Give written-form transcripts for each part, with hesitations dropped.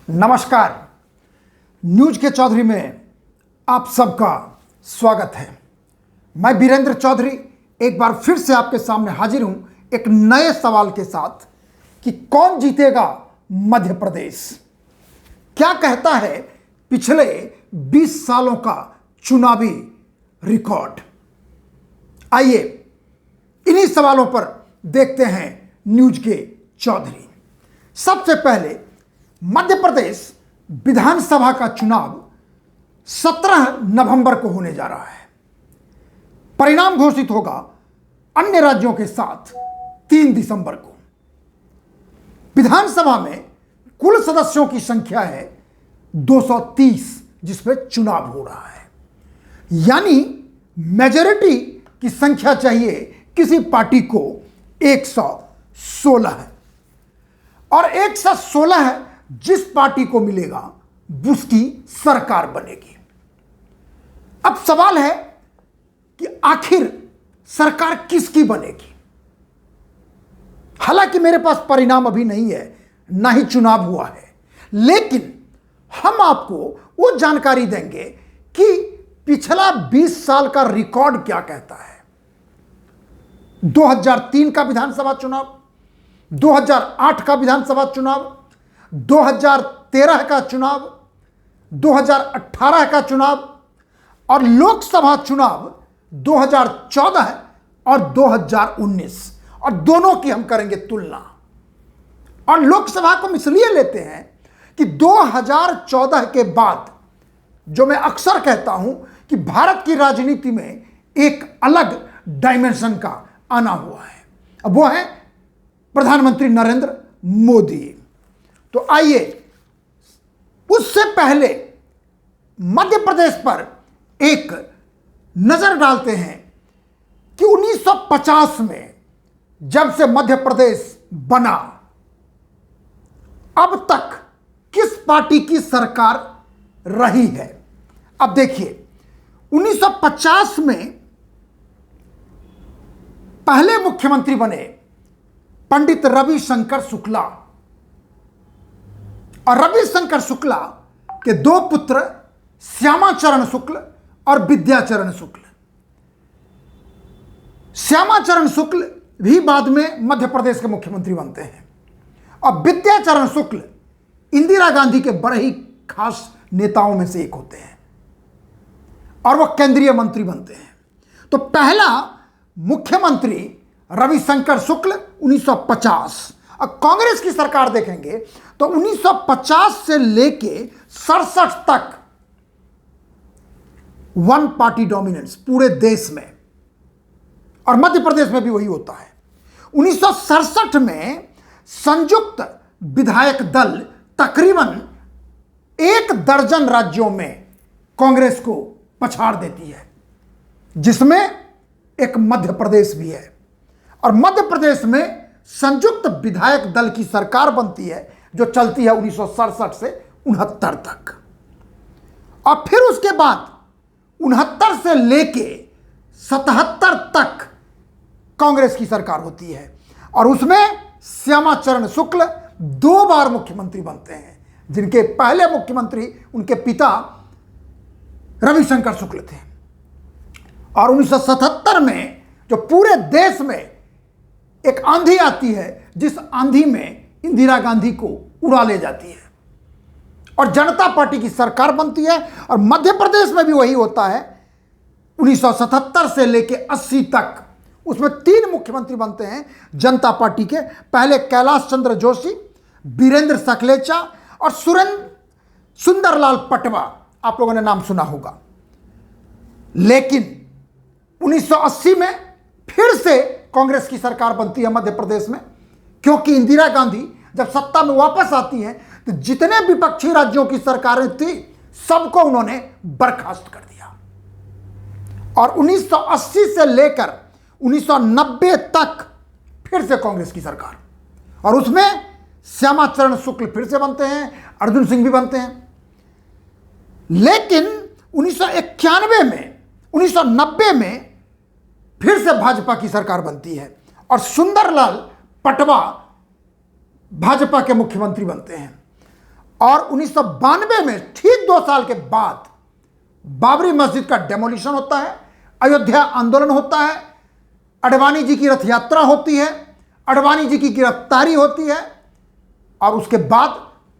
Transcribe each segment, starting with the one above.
नमस्कार। न्यूज के चौधरी में आप सबका स्वागत है। मैं वीरेंद्र चौधरी एक बार फिर से आपके सामने हाजिर हूं एक नए सवाल के साथ कि कौन जीतेगा मध्य प्रदेश। क्या कहता है पिछले 20 सालों का चुनावी रिकॉर्ड। आइए इन्हीं सवालों पर देखते हैं न्यूज के चौधरी। सबसे पहले मध्य प्रदेश विधानसभा का चुनाव 17 नवंबर को होने जा रहा है। परिणाम घोषित होगा अन्य राज्यों के साथ 3 दिसंबर को। विधानसभा में कुल सदस्यों की संख्या है 230, जिसमें चुनाव हो रहा है। यानी मेजॉरिटी की संख्या चाहिए किसी पार्टी को 116 है, और 116 जिस पार्टी को मिलेगा उसकी सरकार बनेगी। अब सवाल है कि आखिर सरकार किसकी बनेगी। हालांकि मेरे पास परिणाम अभी नहीं है, ना ही चुनाव हुआ है, लेकिन हम आपको वो जानकारी देंगे कि पिछला 20 साल का रिकॉर्ड क्या कहता है। 2003 का विधानसभा चुनाव, 2008 का विधानसभा चुनाव, 2013 का चुनाव, 2018 का चुनाव और लोकसभा चुनाव 2014 और 2019, और दोनों की हम करेंगे तुलना। और लोकसभा को इसलिए लेते हैं कि 2014 के बाद, जो मैं अक्सर कहता हूं कि भारत की राजनीति में एक अलग डायमेंशन का आना हुआ है, अब वो है प्रधानमंत्री नरेंद्र मोदी। तो आइए उससे पहले मध्य प्रदेश पर एक नजर डालते हैं कि 1950 में जब से मध्य प्रदेश बना अब तक किस पार्टी की सरकार रही है। अब देखिए 1950 में पहले मुख्यमंत्री बने पंडित रविशंकर शुक्ला, और रविशंकर शुक्ला के 2 पुत्र श्यामाचरण शुक्ल और विद्याचरण शुक्ल। श्यामाचरण शुक्ल भी बाद में मध्य प्रदेश के मुख्यमंत्री बनते हैं, और विद्याचरण शुक्ल इंदिरा गांधी के बड़े ही खास नेताओं में से एक होते हैं, और वह केंद्रीय मंत्री बनते हैं। तो पहला मुख्यमंत्री रविशंकर शुक्ल 1950। अब कांग्रेस की सरकार देखेंगे तो 1950 से लेके 67 तक वन पार्टी डोमिनेंस पूरे देश में, और मध्य प्रदेश में भी वही होता है। 1967 में संयुक्त विधायक दल तकरीबन 1 दर्जन राज्यों में कांग्रेस को पछाड़ देती है, जिसमें एक मध्य प्रदेश भी है। और मध्य प्रदेश में संयुक्त विधायक दल की सरकार बनती है, जो चलती है 1967 से 69 तक। और फिर उसके बाद 69 से लेके 77 तक कांग्रेस की सरकार होती है, और उसमें श्यामाचरण शुक्ल 2 बार मुख्यमंत्री बनते हैं, जिनके पहले मुख्यमंत्री उनके पिता रविशंकर शुक्ल थे। और 1977 में जो पूरे देश में एक आंधी आती है, जिस आंधी में इंदिरा गांधी को उड़ा ले जाती है, और जनता पार्टी की सरकार बनती है। और मध्य प्रदेश में भी वही होता है। 1977 से लेके 80 तक उसमें 3 मुख्यमंत्री बनते हैं जनता पार्टी के। पहले कैलाश चंद्र जोशी, वीरेंद्र सकलेचा और सुंदरलाल पटवा, आप लोगों ने नाम सुना होगा। लेकिन 1980 में फिर से कांग्रेस की सरकार बनती है मध्य प्रदेश में, क्योंकि इंदिरा गांधी जब सत्ता में वापस आती हैं तो जितने विपक्षी राज्यों की सरकारें थी सबको उन्होंने बर्खास्त कर दिया। और 1980 से लेकर 1990 तक फिर से कांग्रेस की सरकार, और उसमें श्यामाचरण शुक्ल फिर से बनते हैं, अर्जुन सिंह भी बनते हैं। लेकिन 1991 में 1990 में फिर से भाजपा की सरकार बनती है, और सुंदरलाल पटवा भाजपा के मुख्यमंत्री बनते हैं। और 1992 में ठीक 2 साल के बाद बाबरी मस्जिद का डेमोलिशन होता है, अयोध्या आंदोलन होता है, अडवाणी जी की रथ यात्रा होती है, अडवाणी जी की गिरफ्तारी होती है, और उसके बाद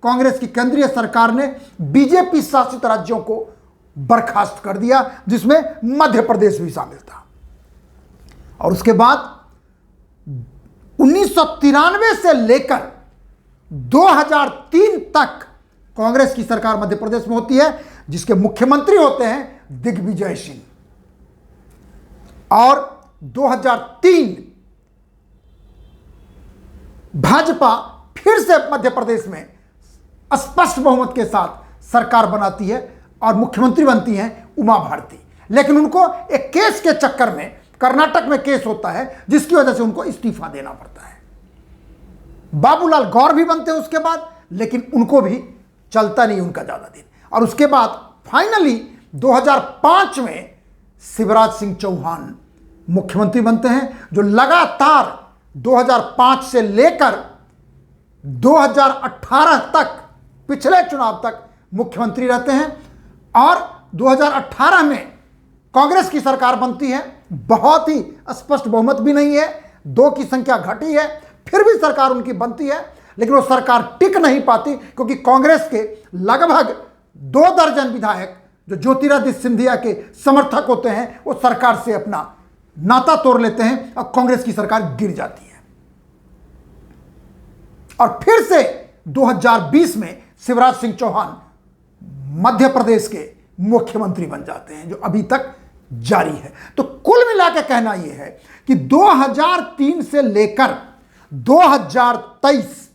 कांग्रेस की केंद्रीय सरकार ने बीजेपी शासित राज्यों को बर्खास्त कर दिया, जिसमें मध्य प्रदेश भी शामिल था। और उसके बाद 1993 से लेकर 2003 तक कांग्रेस की सरकार मध्य प्रदेश में होती है, जिसके मुख्यमंत्री होते हैं दिग्विजय सिंह। और 2003 भाजपा फिर से मध्य प्रदेश में स्पष्ट बहुमत के साथ सरकार बनाती है और मुख्यमंत्री बनती हैं उमा भारती। लेकिन उनको एक केस के चक्कर में, कर्नाटक में केस होता है, जिसकी वजह से उनको इस्तीफा देना पड़ता है। बाबूलाल गौर भी बनते हैं उसके बाद, लेकिन उनको भी चलता नहीं उनका ज्यादा दिन। और उसके बाद फाइनली 2005 में शिवराज सिंह चौहान मुख्यमंत्री बनते हैं, जो लगातार 2005 से लेकर 2018 तक, पिछले चुनाव तक मुख्यमंत्री रहते हैं। और 2018 में कांग्रेस की सरकार बनती है, बहुत ही स्पष्ट बहुमत भी नहीं है, 2 की संख्या घटी है, फिर भी सरकार उनकी बनती है, लेकिन वो सरकार टिक नहीं पाती, क्योंकि कांग्रेस के लगभग 2 दर्जन विधायक जो ज्योतिरादित्य सिंधिया के समर्थक होते हैं, वो सरकार से अपना नाता तोड़ लेते हैं और कांग्रेस की सरकार गिर जाती है। और फिर से 2020 में शिवराज सिंह चौहान मध्य प्रदेश के मुख्यमंत्री बन जाते हैं, जो अभी तक जारी है। तो कुल मिलाकर कहना यह है कि 2003 से लेकर 2023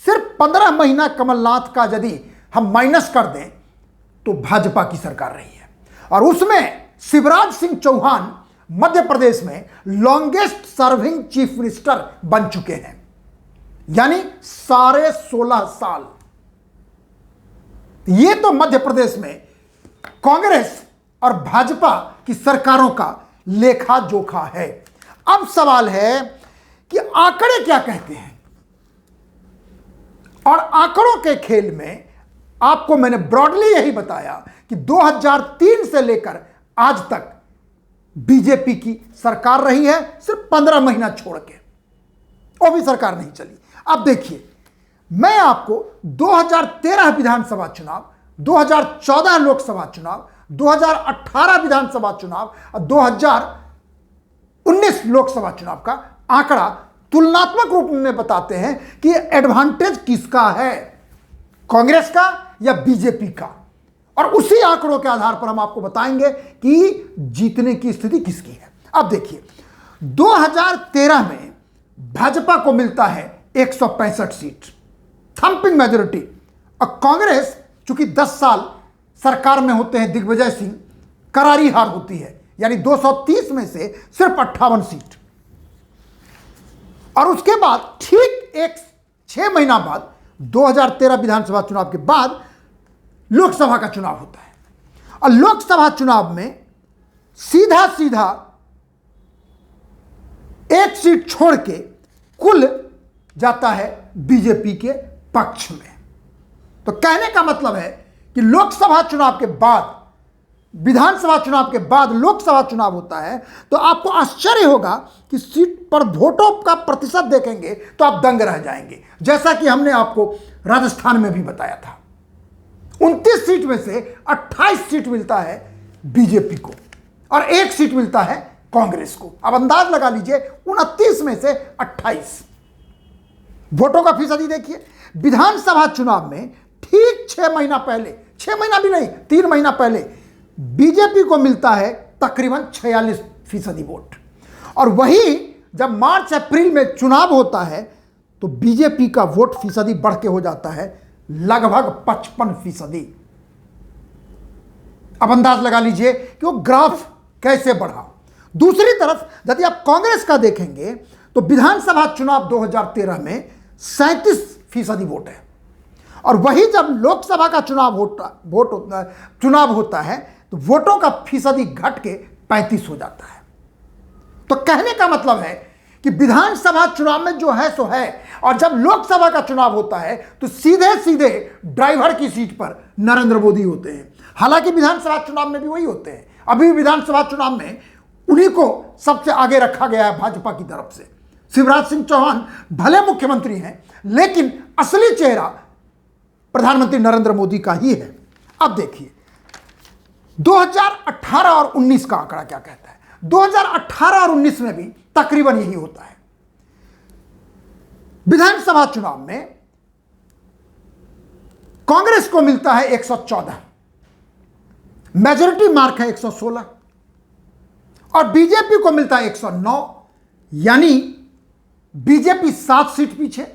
सिर्फ 15 महीना कमलनाथ का यदि हम माइनस कर दें तो भाजपा की सरकार रही है। और उसमें शिवराज सिंह चौहान मध्य प्रदेश में लॉन्गेस्ट सर्विंग चीफ मिनिस्टर बन चुके हैं, यानी 16.5 साल। ये तो मध्य प्रदेश में कांग्रेस और भाजपा की सरकारों का लेखा जोखा है। अब सवाल है कि आंकड़े क्या कहते हैं, और आंकड़ों के खेल में आपको मैंने ब्रॉडली यही बताया कि 2003 से लेकर आज तक बीजेपी की सरकार रही है, सिर्फ 15 महीना छोड़ के, वो भी सरकार नहीं चली। अब देखिए, मैं आपको 2013 विधानसभा चुनाव, 2014 लोकसभा चुनाव, 2018 विधानसभा चुनाव और 2019 लोकसभा चुनाव का आंकड़ा तुलनात्मक रूप में बताते हैं कि एडवांटेज किसका है, कांग्रेस का या बीजेपी का। और उसी आंकड़ों के आधार पर हम आपको बताएंगे कि जीतने की स्थिति किसकी है। अब देखिए, 2013 में भाजपा को मिलता है 165 सीट, थंपिंग मेजोरिटी। और कांग्रेस चूंकि 10 साल सरकार में होते हैं दिग्विजय सिंह, करारी हार होती है, यानी 230 में से सिर्फ 58 सीट। और उसके बाद ठीक 6 महीना बाद 2013 विधानसभा चुनाव के बाद लोकसभा का चुनाव होता है। और लोकसभा चुनाव में सीधा सीधा 1 सीट छोड़ के कुल जाता है बीजेपी के पक्ष में। तो कहने का मतलब है कि लोकसभा चुनाव के बाद, विधानसभा चुनाव के बाद लोकसभा चुनाव होता है, तो आपको आश्चर्य होगा कि सीट पर वोटों का प्रतिशत देखेंगे तो आप दंग रह जाएंगे, जैसा कि हमने आपको राजस्थान में भी बताया था। 29 सीट में से 28 सीट मिलता है बीजेपी को और 1 सीट मिलता है कांग्रेस को। अब अंदाज लगा लीजिए, 29 में से 28 वोटों का फीसदी देखिए। विधानसभा चुनाव में ठीक 6 महीना पहले, 6 महीना भी नहीं, 3 महीना पहले बीजेपी को मिलता है तकरीबन 46% वोट। और वही जब मार्च अप्रैल में चुनाव होता है तो बीजेपी का वोट फीसदी बढ़ के हो जाता है लगभग 55%। अब अंदाज लगा लीजिए कि वो ग्राफ कैसे बढ़ा। दूसरी तरफ यदि आप कांग्रेस का देखेंगे तो विधानसभा चुनाव 2013 में 37% वोट है, और वही जब लोकसभा का चुनाव होता है तो वोटों का फीसदी घट के 35 हो जाता है। तो कहने का मतलब है कि विधानसभा चुनाव में जो है सो है, और जब लोकसभा का चुनाव होता है तो सीधे सीधे ड्राइवर की सीट पर नरेंद्र मोदी होते हैं। हालांकि विधानसभा चुनाव में भी वही होते हैं। अभी विधानसभा चुनाव में उन्हीं को सबसे आगे रखा गया है भाजपा की तरफ से। शिवराज सिंह चौहान भले मुख्यमंत्री हैं, लेकिन असली चेहरा प्रधानमंत्री नरेंद्र मोदी का ही है। अब देखिए 2018 और 19 का आंकड़ा क्या कहता है। 2018 और 19 में भी तकरीबन यही होता है। विधानसभा चुनाव में कांग्रेस को मिलता है 114, मेजॉरिटी मार्क है 116, और बीजेपी को मिलता है 109, यानी बीजेपी 7 सीट पीछे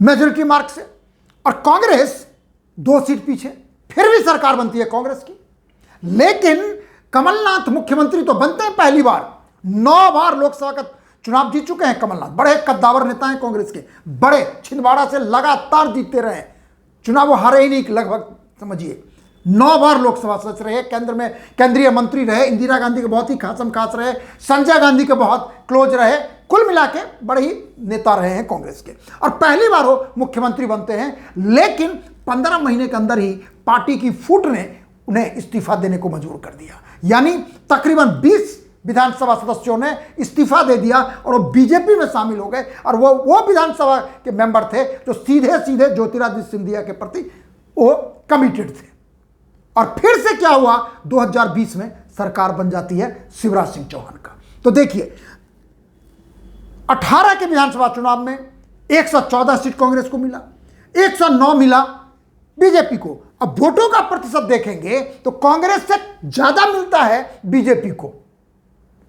मेजॉरिटी मार्क से, और कांग्रेस 2 सीट पीछे। फिर भी सरकार बनती है कांग्रेस की। लेकिन कमलनाथ मुख्यमंत्री तो बनते हैं पहली बार। 9 बार लोकसभा का चुनाव जीत चुके हैं कमलनाथ। बड़े कद्दावर नेता हैं कांग्रेस के, बड़े छिंदवाड़ा से लगातार जीतते रहे चुनाव, वो हारे ही नहीं लगभग, समझिए 9 बार लोकसभा सदस्य रहे, केंद्र में केंद्रीय मंत्री रहे, इंदिरा गांधी के बहुत ही खासम खास रहे, संजय गांधी के बहुत क्लोज रहे, कुल मिला के बड़े ही नेता रहे हैं कांग्रेस के, और पहली बार वो मुख्यमंत्री बनते हैं। लेकिन 15 महीने के अंदर ही पार्टी की फूट ने उन्हें इस्तीफा देने को मजबूर कर दिया, यानी तकरीबन 20 विधानसभा सदस्यों ने इस्तीफा दे दिया और वो बीजेपी में शामिल हो गए। और वो विधानसभा के मेंबर थे जो सीधे सीधे ज्योतिरादित्य सिंधिया के प्रति वो कमिटेड थे। और फिर से क्या हुआ, 2020 में सरकार बन जाती है शिवराज सिंह चौहान का। तो देखिए 18 के विधानसभा चुनाव में 114 सीट कांग्रेस को मिला, 109 मिला बीजेपी को। अब वोटों का प्रतिशत देखेंगे तो कांग्रेस से ज्यादा मिलता है बीजेपी को।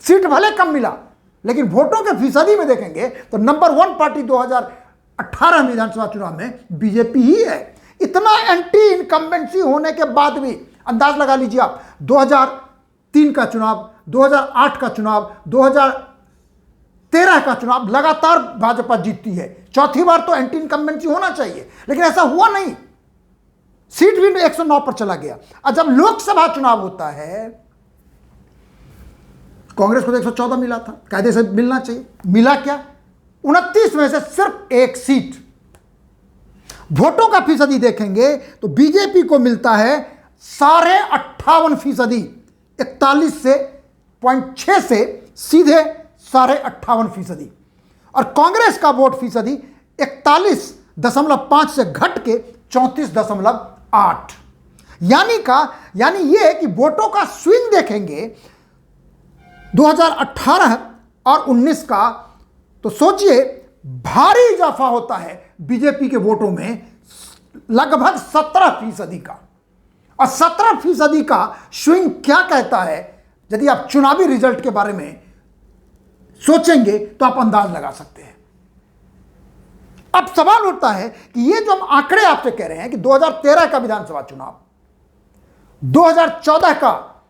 सीट भले कम मिला, लेकिन वोटों के फीसदी में देखेंगे तो नंबर 1 पार्टी 2018 विधानसभा चुनाव में बीजेपी ही है। इतना एंटी इनकम्बेंसी होने के बाद भी अंदाज लगा लीजिए आप, 2003 का चुनाव, 2008 का चुनाव, 2013 का चुनाव लगातार भाजपा जीतती है। चौथी बार तो एंटी इनकम्बेंसी होना चाहिए, लेकिन ऐसा हुआ नहीं। सीट भी 109 पर चला गया। और जब लोकसभा चुनाव होता है, कांग्रेस को 114 मिला था, कायदे से मिलना चाहिए, मिला क्या, 29 में से सिर्फ 1 सीट। वोटों का फीसदी देखेंगे तो बीजेपी को मिलता है 58.5%, 41.6 से सीधे 58.5%। और कांग्रेस का वोट फीसदी 41.5 से घट के 34.8। यानी यह है कि वोटों का स्विंग देखेंगे 2018 और 19 का, तो सोचिए भारी इजाफा होता है बीजेपी के वोटों में, लगभग 17% का। और 17% का स्विंग क्या कहता है, यदि आप चुनावी रिजल्ट के बारे में सोचेंगे तो आप अंदाज लगा सकते हैं। अब सवाल उठता है कि ये जो हम आंकड़े आपसे कह रहे हैं कि 2013 का विधानसभा चुनाव, 2014 का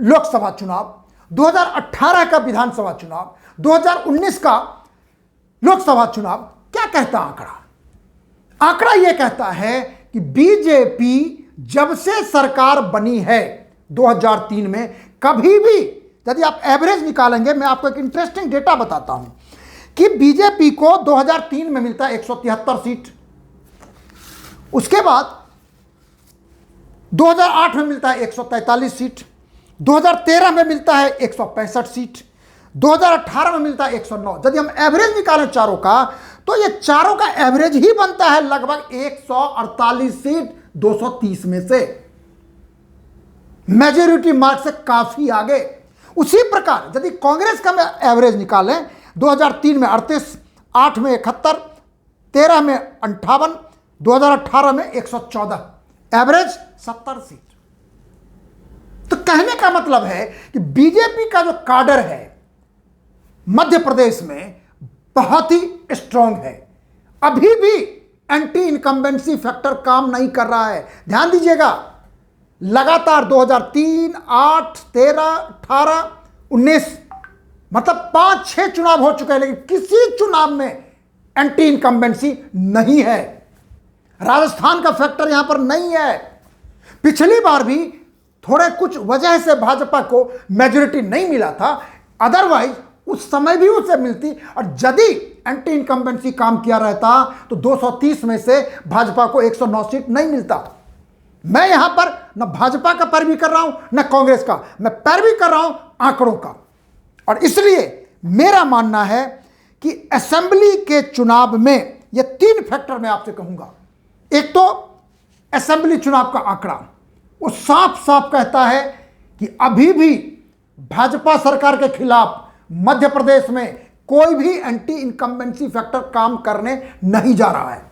लोकसभा चुनाव, 2018 का विधानसभा चुनाव, 2019 का लोकसभा चुनाव, क्या कहता आंकड़ा यह कहता है कि बीजेपी जब से सरकार बनी है 2003 में, कभी भी यदि आप एवरेज निकालेंगे, मैं आपको एक इंटरेस्टिंग डेटा बताता हूं कि बीजेपी को 2003 में मिलता है 173 सीट, उसके बाद 2008 में मिलता है 143 सीट, 2013 में मिलता है 165 सीट, 2018 में मिलता है 109। यदि हम एवरेज निकालें चारों का, तो ये चारों का एवरेज ही बनता है लगभग 148 सीट 230 में से, मेजॉरिटी मार्क से काफी आगे। उसी प्रकार यदि कांग्रेस का एवरेज निकालें, 2003 में 38, 8 में 71, 13 में 58, 2018 में 114, एवरेज 70 सीट। तो कहने का मतलब है कि बीजेपी का जो काडर है मध्य प्रदेश में बहुत ही स्ट्रांग है। अभी भी एंटी इनकम्बेंसी फैक्टर काम नहीं कर रहा है। ध्यान दीजिएगा, लगातार 2003, 8, 13, 18, 19, मतलब 5-6 चुनाव हो चुके हैं, लेकिन किसी चुनाव में एंटी इनकम्बेंसी नहीं है। राजस्थान का फैक्टर यहां पर नहीं है। पिछली बार भी थोड़े कुछ वजह से भाजपा को मेजॉरिटी नहीं मिला था। अदरवाइज उस समय भी उसे मिलती, और यदि एंटी इनकम्बेंसी काम किया रहता तो 230 में से भाजपा को 109 सीट नहीं मिलता। मैं यहां पर न भाजपा का पैरवी कर रहा हूं न कांग्रेस का, मैं पैरवी कर रहा हूं आंकड़ों का। और इसलिए मेरा मानना है कि असेंबली के चुनाव में ये 3 फैक्टर मैं आपसे कहूंगा। एक तो असेंबली चुनाव का आंकड़ा, वो साफ साफ कहता है कि अभी भी भाजपा सरकार के खिलाफ मध्य प्रदेश में कोई भी एंटी इनकम्बेंसी फैक्टर काम करने नहीं जा रहा है।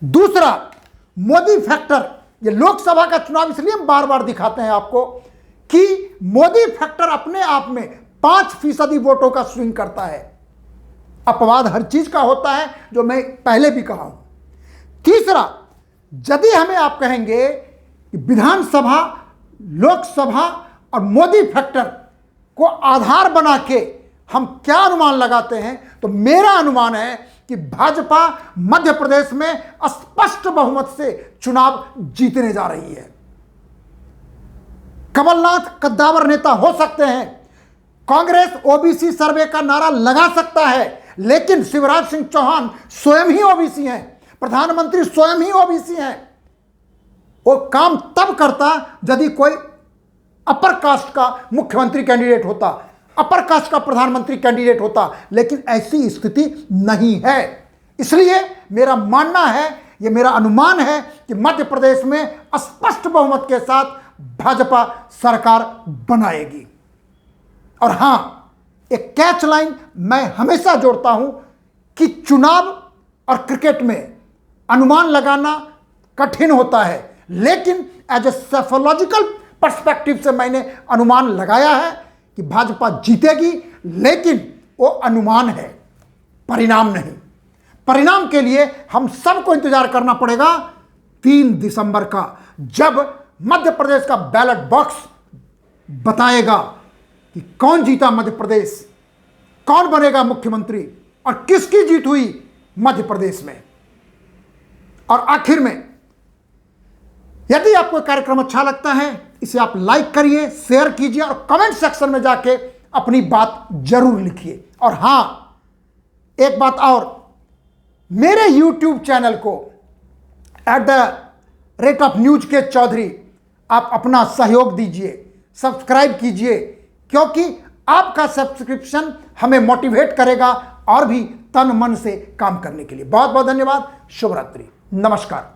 दूसरा, मोदी फैक्टर, ये लोकसभा का चुनाव इसलिए हम बार बार दिखाते हैं आपको कि मोदी फैक्टर अपने आप में 5% वोटों का स्विंग करता है। अपवाद हर चीज का होता है, जो मैं पहले भी कहा हूं। तीसरा, यदि हमें आप कहेंगे कि विधानसभा, लोकसभा और मोदी फैक्टर को आधार बना के हम क्या अनुमान लगाते हैं, तो मेरा अनुमान है कि भाजपा मध्य प्रदेश में स्पष्ट बहुमत से चुनाव जीतने जा रही है। कमलनाथ कद्दावर नेता हो सकते हैं, कांग्रेस ओबीसी सर्वे का नारा लगा सकता है, लेकिन शिवराज सिंह चौहान स्वयं ही ओबीसी हैं, प्रधानमंत्री स्वयं ही ओबीसी हैं। वो काम तब करता यदि कोई अपर कास्ट का मुख्यमंत्री कैंडिडेट होता, अपर कास्ट का प्रधानमंत्री कैंडिडेट होता, लेकिन ऐसी स्थिति नहीं है। इसलिए मेरा मानना है, यह मेरा अनुमान है कि मध्य प्रदेश में स्पष्ट बहुमत के साथ भाजपा सरकार बनाएगी। और हां, एक कैच लाइन मैं हमेशा जोड़ता हूं कि चुनाव और क्रिकेट में अनुमान लगाना कठिन होता है, लेकिन एज ए साइकोलॉजिकल पर्सपेक्टिव से मैंने अनुमान लगाया है कि भाजपा जीतेगी, लेकिन वो अनुमान है, परिणाम नहीं। परिणाम के लिए हम सबको इंतजार करना पड़ेगा 3 दिसंबर का, जब मध्य प्रदेश का बैलेट बॉक्स बताएगा कि कौन जीता मध्य प्रदेश, कौन बनेगा मुख्यमंत्री और किसकी जीत हुई मध्य प्रदेश में। और आखिर में, यदि आपको कार्यक्रम अच्छा लगता है, इसे आप लाइक करिए, शेयर कीजिए और कमेंट सेक्शन में जाके अपनी बात जरूर लिखिए। और हां, एक बात और, मेरे YouTube चैनल को @NewsK Chaudhary आप अपना सहयोग दीजिए, सब्सक्राइब कीजिए, क्योंकि आपका सब्सक्रिप्शन हमें मोटिवेट करेगा और भी तन मन से काम करने के लिए। बहुत बहुत धन्यवाद। शुभ रात्रि, नमस्कार।